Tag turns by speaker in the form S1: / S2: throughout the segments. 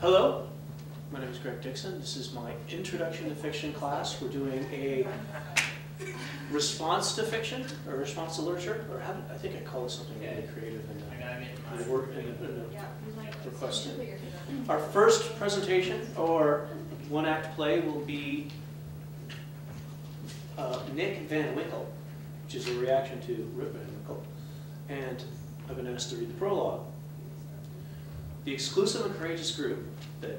S1: Hello, my name is Dixon. This is my Introduction to Fiction class. We're doing a response to fiction, or response to literature, or how, I think I call it something really creative in the work in the request. Our first presentation, or one-act play, will be Nick Van Winkle, which is a reaction to Rip Van Winkle, and I've been asked to read the prologue. The exclusive and courageous group, the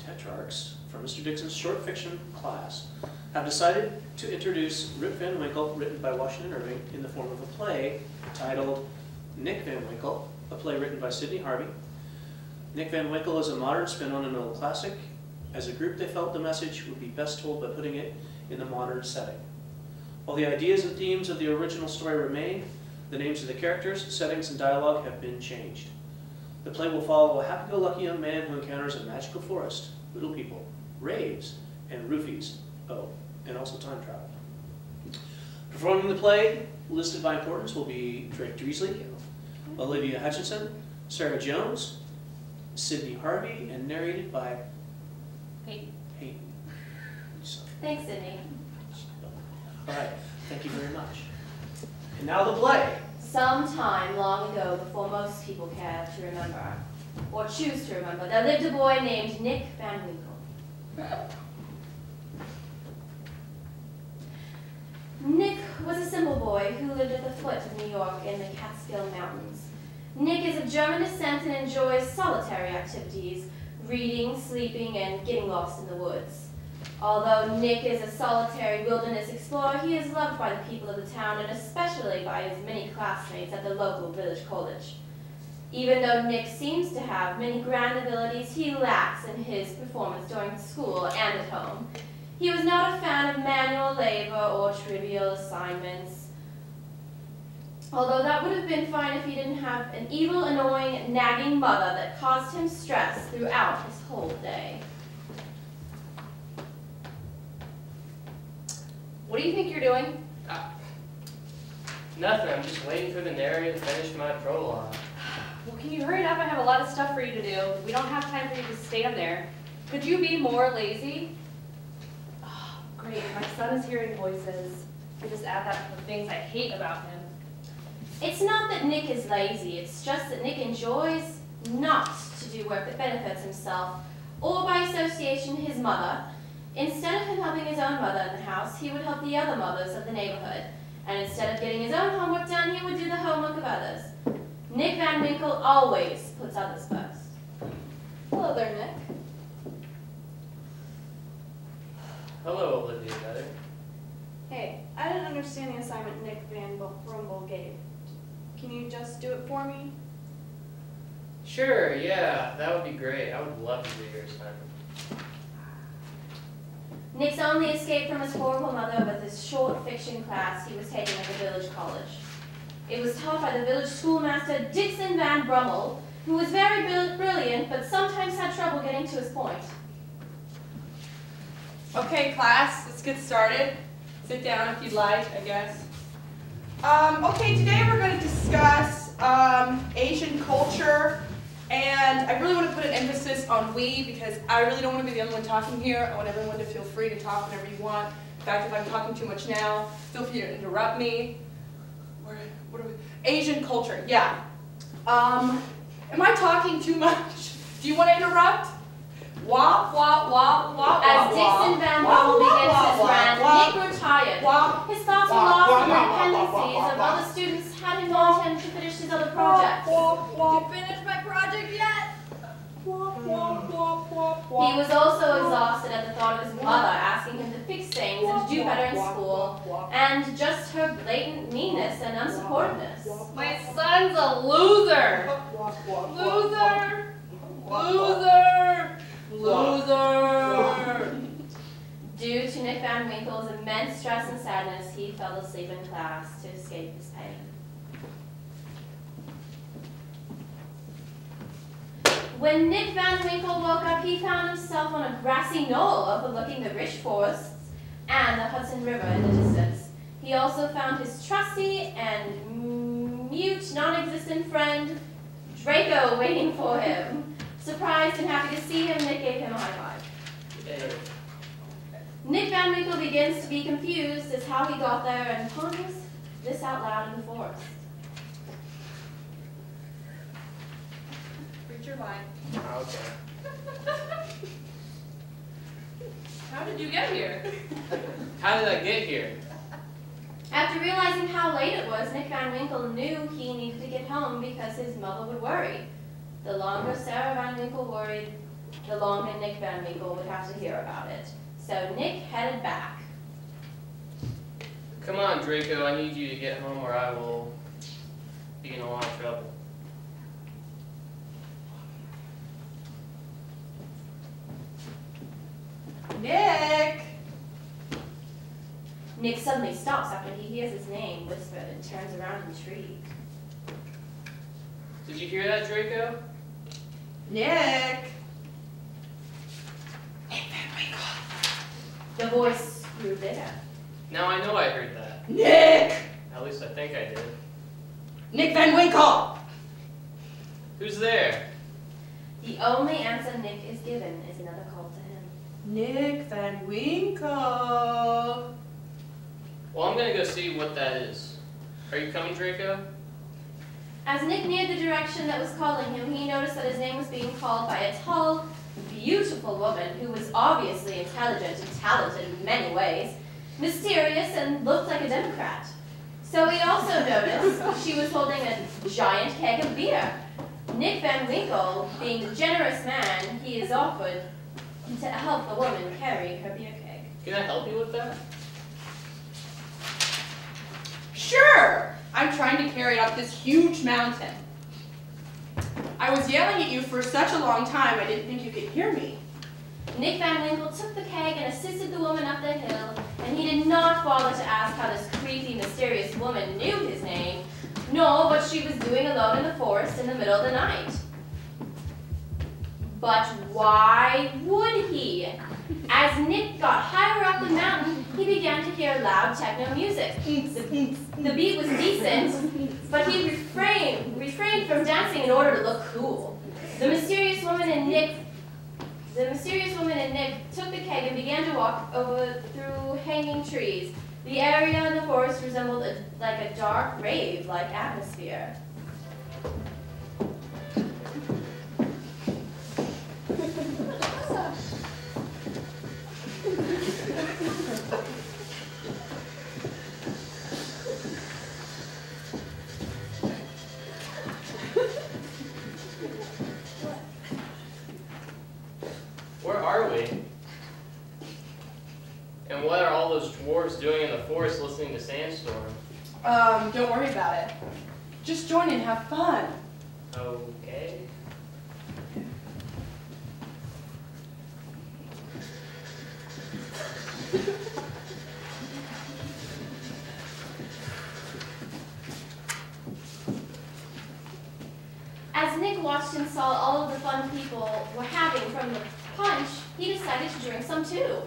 S1: Tetrarchs, from Mr. Dixon's short fiction class, have decided to introduce Rip Van Winkle, written by Washington Irving, in the form of a play titled Nick Van Winkle, a play written by Sidney Harvey. Nick Van Winkle is a modern spin on an old classic. As a group, they felt the message would be best told by putting it in a modern setting. While the ideas and themes of the original story remain, the names of the characters, settings, and dialogue have been changed. The play will follow a happy-go-lucky young man who encounters a magical forest, little people, raves, and roofies. Oh, and also time travel. Performing the play, listed by importance, will be Drake Dreasley, Olivia Hutchinson, Sarah Jones, Sidney Harvey, and narrated by Peyton.
S2: Thanks, Sydney.
S1: All right, thank you very much. And now the play.
S2: Some time long ago, before most people care to remember, or choose to remember, there lived a boy named Nick Van Winkle. Nick was a simple boy who lived at the foot of New York in the Catskill Mountains. Nick is of German descent and enjoys solitary activities, reading, sleeping, and getting lost in the woods. Although Nick is a solitary wilderness explorer, he is loved by the people of the town and especially by his many classmates at the local village college. Even though Nick seems to have many grand abilities, he lacks in his performance during school and at home. He was not a fan of manual labor or trivial assignments, although that would have been fine if he didn't have an evil, annoying, nagging mother that caused him stress throughout his whole day.
S3: What do you think you're doing?
S4: Nothing. I'm just waiting for the narrator to finish my prologue.
S3: Well, can you hurry it up? I have a lot of stuff for you to do. We don't have time for you to stand there. Could you be more lazy? Oh, great. My son is hearing voices. I just add that to the things I hate about him.
S2: It's not that Nick is lazy, it's just that Nick enjoys not to do work that benefits himself, or by association his mother. Instead of him helping his own mother in the house, he would help the other mothers of the neighborhood. And instead of getting his own homework done, he would do the homework of others. Nick Van Winkle always puts others first.
S3: Hello there, Nick.
S4: Hello, Olivia Feather.
S5: Hey, I didn't understand the assignment Nick Van Winkle gave. Can you just do it for me?
S4: Sure, yeah, that would be great. I would love to do your assignment.
S2: Nick's only escape from his horrible mother was his short fiction class he was taking at the village college. It was taught by the village schoolmaster Dixon Van Brummel, who was very brilliant but sometimes had trouble getting to his point.
S6: Okay, class, let's get started. Sit down if you'd like, I guess. Okay, today we're going to discuss Asian culture, and I really want to put an emphasis on we because I really don't want to be the only one talking here. I want everyone to feel free to talk whenever you want. In fact, if I'm talking too much now, feel free to interrupt me. What are we? Asian culture, yeah. Am I talking too much? Do you want to interrupt? Wah, wah, wah, wah,
S2: As Dixon Van Brummel begins his rant, Nick grew tired. His thoughts were lost in the dependencies of other students had him on him to finish his other projects.
S5: Did you finish my project yet?
S2: He was also exhausted at the thought of his mother asking him to fix things and to do better in school, and just her blatant meanness and unsupportiveness.
S3: My son's a loser. Loser. Loser. Loser.
S2: Due to Nick Van Winkle's immense stress and sadness, he fell asleep in class to escape his pain. When Nick Van Winkle woke up, he found himself on a grassy knoll overlooking the rich forests and the Hudson River in the distance. He also found his trusty and mute, non-existent friend, Draco, waiting for him. Surprised and happy to see him, Nick gave him a high five.
S4: Hey.
S2: Nick Van Winkle begins to be confused as how he got there and ponders this out loud in the forest.
S6: Read your line.
S4: Okay.
S3: How did you get here?
S4: How did I get here?
S2: After realizing how late it was, Nick Van Winkle knew he needed to get home because his mother would worry. The longer Sarah Van Winkle worried, the longer Nick Van Winkle would have to hear about it. So Nick headed back.
S4: Come on, Draco, I need you to get home or I will be in a lot of trouble.
S6: Nick!
S2: Nick suddenly stops after he hears his name whispered and turns around intrigued.
S4: Did you hear that, Draco?
S6: Nick!
S2: The voice grew bigger.
S4: Now I know I heard that.
S6: Nick!
S4: At least I think I did.
S6: Nick Van Winkle!
S4: Who's there?
S2: The only answer Nick is given is another call to him.
S6: Nick Van Winkle!
S4: Well, I'm gonna go see what that is. Are you coming, Draco?
S2: As Nick neared the direction that was calling him, he noticed that his name was being called by a tall, beautiful woman who was obviously intelligent and talented in many ways, mysterious, and looked like a Democrat. So he also noticed she was holding a giant keg of beer. Nick Van Winkle, being the generous man he is, offered to help the woman carry her beer keg.
S4: Can I help you with that?
S6: Sure! I'm trying to carry it up this huge mountain. I was yelling at you for such a long time, I didn't think you could hear me.
S2: Nick Van Winkle took the keg and assisted the woman up the hill, and he did not bother to ask how this creepy, mysterious woman knew his name, nor what she was doing alone in the forest in the middle of the night. But why would he? As Nick got higher up the mountain, he began to hear loud techno music. The beat was decent, but he refrained from dancing in order to look cool. The mysterious woman and Nick took the keg and began to walk through hanging trees. The area in the forest resembled like a dark rave-like atmosphere.
S4: Where are we? And what are all those dwarves doing in the forest listening to Sandstorm?
S6: Don't worry about it. Just join and have fun.
S4: Okay.
S2: As Nick watched and saw all of the fun people were having from the punch, he decided to drink some too.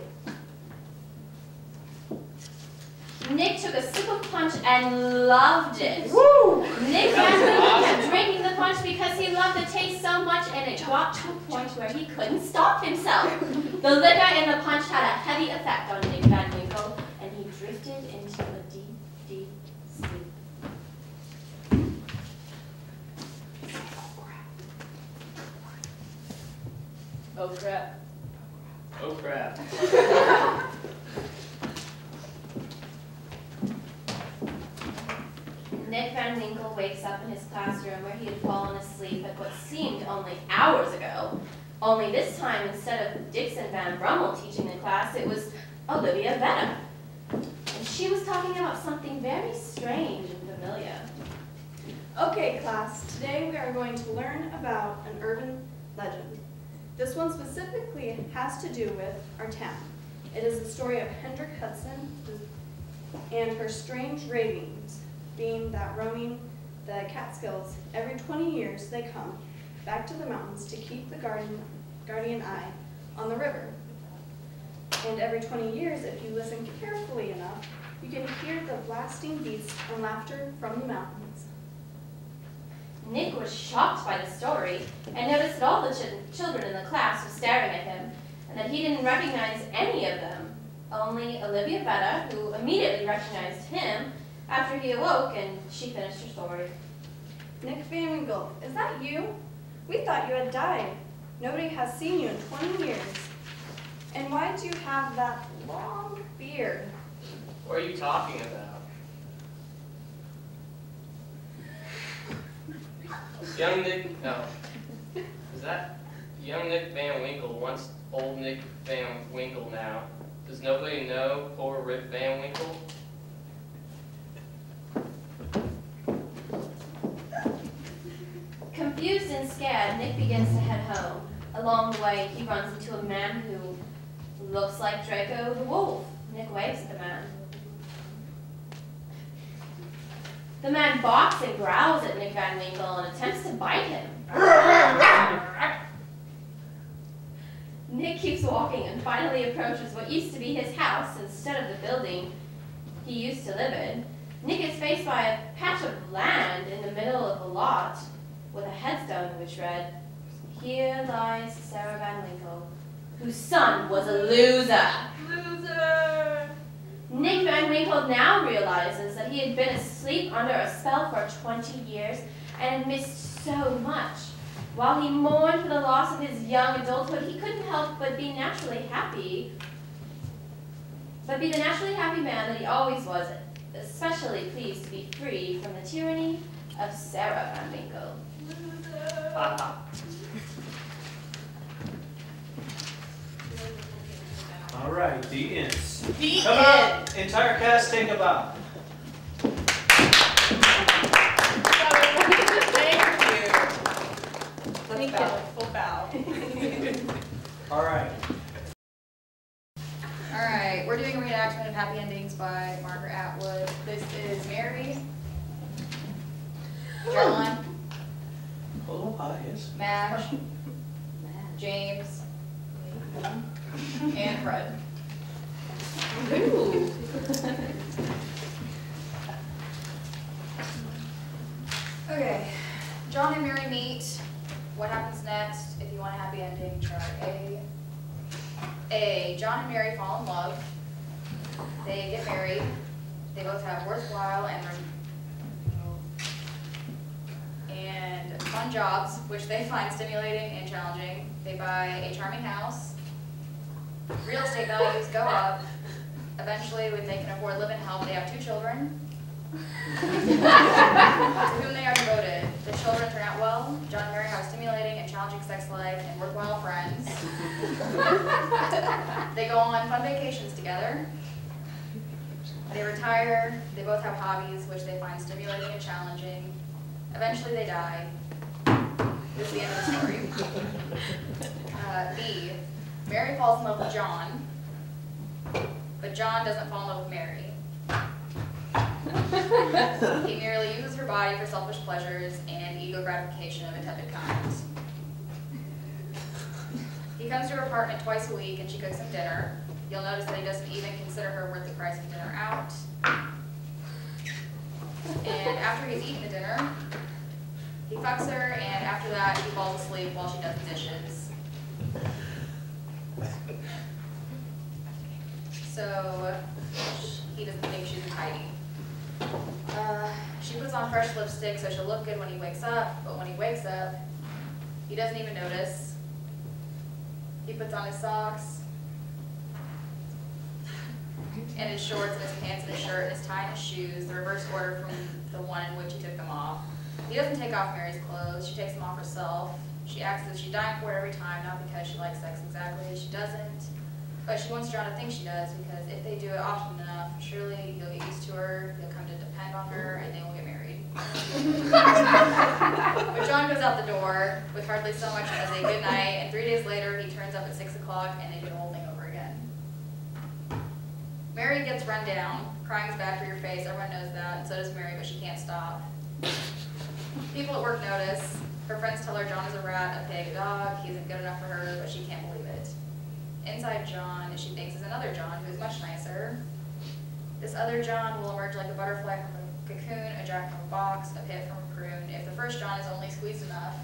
S2: Nick took a sip of punch and loved it.
S6: Woo!
S2: Nick Van Winkle kept drinking the punch because he loved the taste so much, and it got to a point where he couldn't stop himself. The liquor in the punch had a heavy effect on Nick Van Winkle, and he drifted into a deep, deep sleep.
S3: Oh crap.
S4: Oh crap.
S2: Nick Van Winkle wakes up in his classroom where he had fallen asleep at what seemed only hours ago. Only this time, instead of Dixon Van Brummel teaching the class, it was Olivia Venom. And she was talking about something very strange and familiar.
S5: Okay, class, today we are going to learn about an urban legend. This one specifically has to do with our town. It is the story of Hendrik Hudson and her strange ravings, being that roaming the Catskills, every 20 years they come back to the mountains to keep the guardian eye on the river. And every 20 years, if you listen carefully enough, you can hear the blasting beats and laughter from the mountains.
S2: Nick was shocked by the story and noticed that all the children in the class were staring at him and that he didn't recognize any of them. Only Olivia Betta, who immediately recognized him after he awoke, and she finished her story.
S5: Nick Van Winkle, is that you? We thought you had died. Nobody has seen you in 20 years. And why do you have that long beard?
S4: What are you talking about? Young Nick, no. Is that young Nick Van Winkle, once old Nick Van Winkle now? Does nobody know poor Rip Van Winkle?
S2: Confused and scared, Nick begins to head home. Along the way, he runs into a man who looks like Draco the Wolf. Nick waves at the man. The man barks and growls at Nick Van Winkle and attempts to bite him. Nick keeps walking and finally approaches what used to be his house instead of the building he used to live in. Nick is faced by a patch of land in the middle of a lot with a headstone which read, "Here lies Sarah Van Winkle, whose son was a loser."
S6: Loser!
S2: Nick Van Winkle now realizes that he had been asleep under a spell for 20 years and had missed so much. While he mourned for the loss of his young adulthood, he couldn't help but be naturally happy. But be the naturally happy man that he always was, especially pleased to be free from the tyranny of Sarah Van Winkle.
S1: All right, the ends.
S6: The
S1: Come out, entire cast, take a bow.
S6: Let me bow, full bow.
S1: All right.
S7: All right, we're doing a reenactment of Happy Endings by Margaret Atwood. This is Mary, John,
S1: Oh, hi, yes.
S7: Madge, James, and Fred.
S2: Ooh.
S7: Okay, John and Mary meet. What happens next? If you want a happy ending, try A. John and Mary fall in love. They get married. They both have worthwhile and fun jobs, which they find stimulating and challenging. They buy a charming house. Real estate values go up. Eventually, when they can afford live-in help, they have 2 children to whom they are devoted. The children turn out well. John and Mary have a stimulating and challenging sex life and worthwhile friends. They go on fun vacations together. They retire. They both have hobbies which they find stimulating and challenging. Eventually they die. This is the end of the story. B. Mary falls in love with John, but John doesn't fall in love with Mary. He merely uses her body for selfish pleasures and ego gratification of intended kinds. He comes to her apartment twice a week and she cooks him dinner. You'll notice that he doesn't even consider her worth the price of dinner out. And after he's eaten the dinner, he fucks her, and after that he falls asleep while she does the dishes. So he doesn't think she's tidy. She puts on fresh lipstick so she'll look good when he wakes up, but when he wakes up, he doesn't even notice. He puts on his socks, and his shorts, and his pants, and his shirt, and his tie, and his shoes, the reverse order from the one in which he took them off. He doesn't take off Mary's clothes, she takes them off herself. She acts as if she's dying for it every time, not because she likes sex exactly, she doesn't. But she wants John to think she does, because if they do it often enough, surely he'll get used to her, he'll come to depend on her, and they will get married. But John goes out the door with hardly so much as a good night, and 3 days later he turns up at 6 o'clock and they do the whole thing over again. Mary gets run down. Crying's bad for your face, everyone knows that, and so does Mary, but she can't stop. People at work notice. Her friends tell her John is a rat, a pig, a dog, he isn't good enough for her, but she can't believe it. Inside John, she thinks, is another John who is much nicer. This other John will emerge like a butterfly from a cocoon, a jack from a box, a pit from a croon if the first John is only squeezed enough.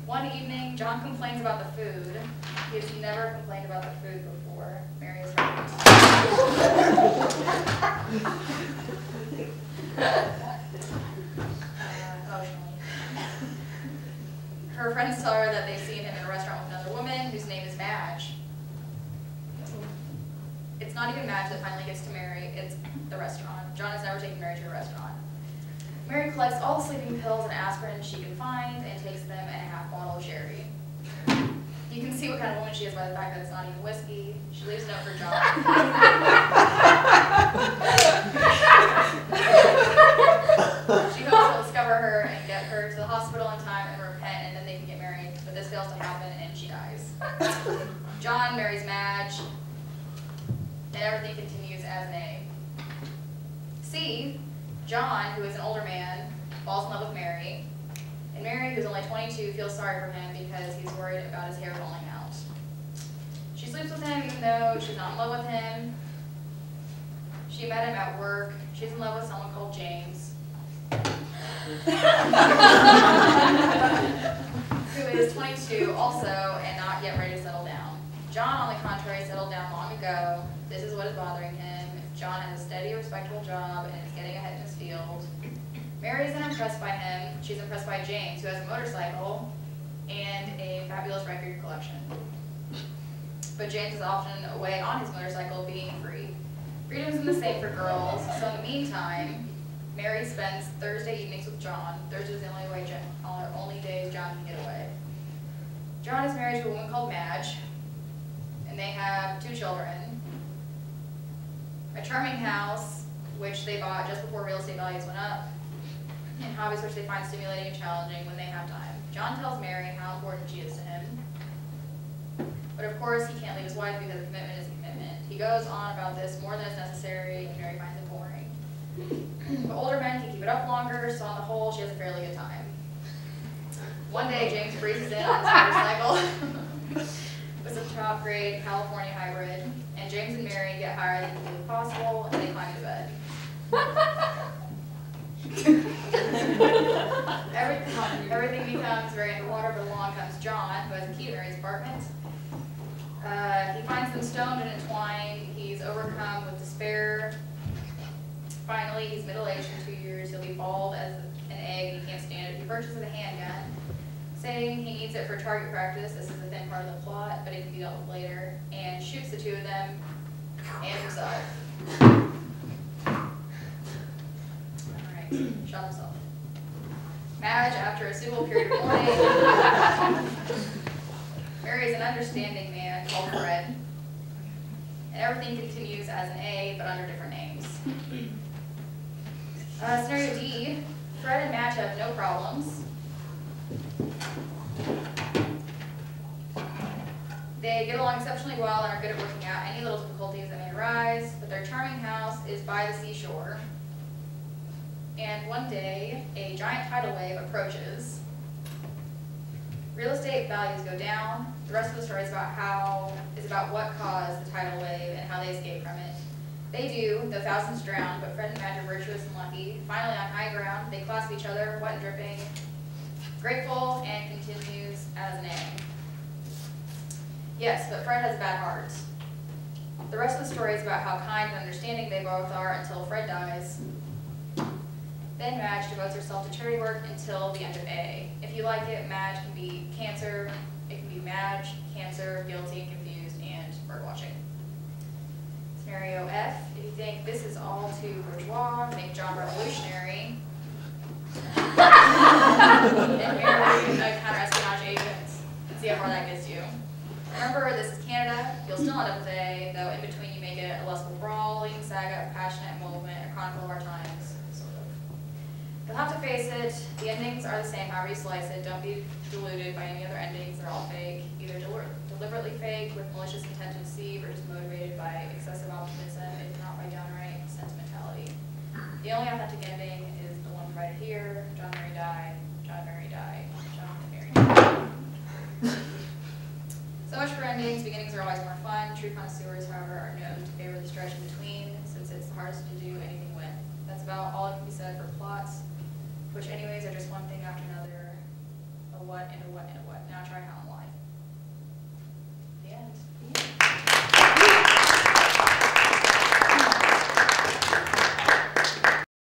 S7: One evening, John complains about the food. He has never complained about the food before. Mary is hurt. Emotionally. Her friends tell her that they've seen him in a restaurant with another woman whose name is Madge. It's not even Madge that finally gets to Mary, it's the restaurant. John has never taken Mary to a restaurant. Mary collects all the sleeping pills and aspirin she can find and takes them and a half bottle of sherry. You can see what kind of woman she is by the fact that it's not even whiskey. She leaves a note for John. She hopes he'll discover her and get her to the hospital in time and repent, and then they can get married. But this fails to happen, and she dies. John marries Madge, and everything continues as an A. C, John, who is an older man, falls in love with Mary, and Mary, who's only 22, feels sorry for him because he's worried about his hair falling out. She sleeps with him even though she's not in love with him. She met him at work. She's in love with someone called James, who is 22 also and not yet ready to settle down. John, on the contrary, settled down long ago. This is what is bothering him. John has a steady, respectable job and is getting ahead in his field. Mary isn't impressed by him. She's impressed by James, who has a motorcycle and a fabulous record collection. But James is often away on his motorcycle being free. Freedom isn't the same for girls, so in the meantime, Mary spends Thursday evenings with John. Thursday is the only day John can get away. John is married to a woman called Madge, and they have 2 children. A charming house, which they bought just before real estate values went up, and hobbies which they find stimulating and challenging when they have time. John tells Mary how important she is to him, but of course he can't leave his wife because a commitment is a commitment. He goes on about this more than is necessary, and Mary finds it boring. But older men can keep it up longer, so on the whole, she has a fairly good time. One day, James breezes in on his motorcycle with some top-grade California hybrid, and James and Mary get higher than humanly possible, and they climb into bed. Everything becomes very underwater, but along comes John, who has a key to Mary's apartment. He finds them stoned and entwined. He's overcome with despair. Finally, he's middle-aged in 2 years. He'll be bald as an egg. He can't stand it. He purchases a handgun, saying he needs it for target practice. This is a thin part of the plot, but it can be dealt with later, and shoots the 2 of them and himself. Alright, shot himself. Madge, after a suitable period of mourning, marries an understanding man called Fred, and everything continues as an A, but under different names. Scenario D, Fred and Madge have no problems. They get along exceptionally well and are good at working out any little difficulties that may arise, but their charming house is by the seashore. And one day, a giant tidal wave approaches. Real estate values go down. The rest of the story is about what caused the tidal wave and how they escaped from it. They do, though thousands drown, but Fred and Madge are virtuous and lucky. Finally, on high ground, they clasp each other, wet and dripping, grateful, and continues as an A. Yes, but Fred has a bad heart. The rest of the story is about how kind and understanding they both are until Fred dies. Then Madge devotes herself to charity work until the end of A. If you like it, Madge can be Cancer, it can be Madge, Cancer, guilty, confused, and birdwatching. Scenario F, if you think this is all too bourgeois, make John revolutionary, and marry a counter-espionage agent, and see how far that gets you. Remember, this is Canada. You'll still end up with A, though in between you may get a less brawling saga of passionate movement, a chronicle of our times, sort of. You'll have to face it, the endings are the same however you slice it. Don't be deluded by any other endings, they're all fake. Either deliberately fake with malicious intent to deceive, or just motivated by excessive optimism, if not by downright sentimentality. The only authentic ending is the one provided here. John Mary died, John Mary died, John Mary died. So much for endings. Beginnings are always more fun. True connoisseurs, however, are known to favor the stretch in between, since it's the hardest to do anything with. That's about all that can be said for plots, which anyways are just one thing after another, a what and a what and a what.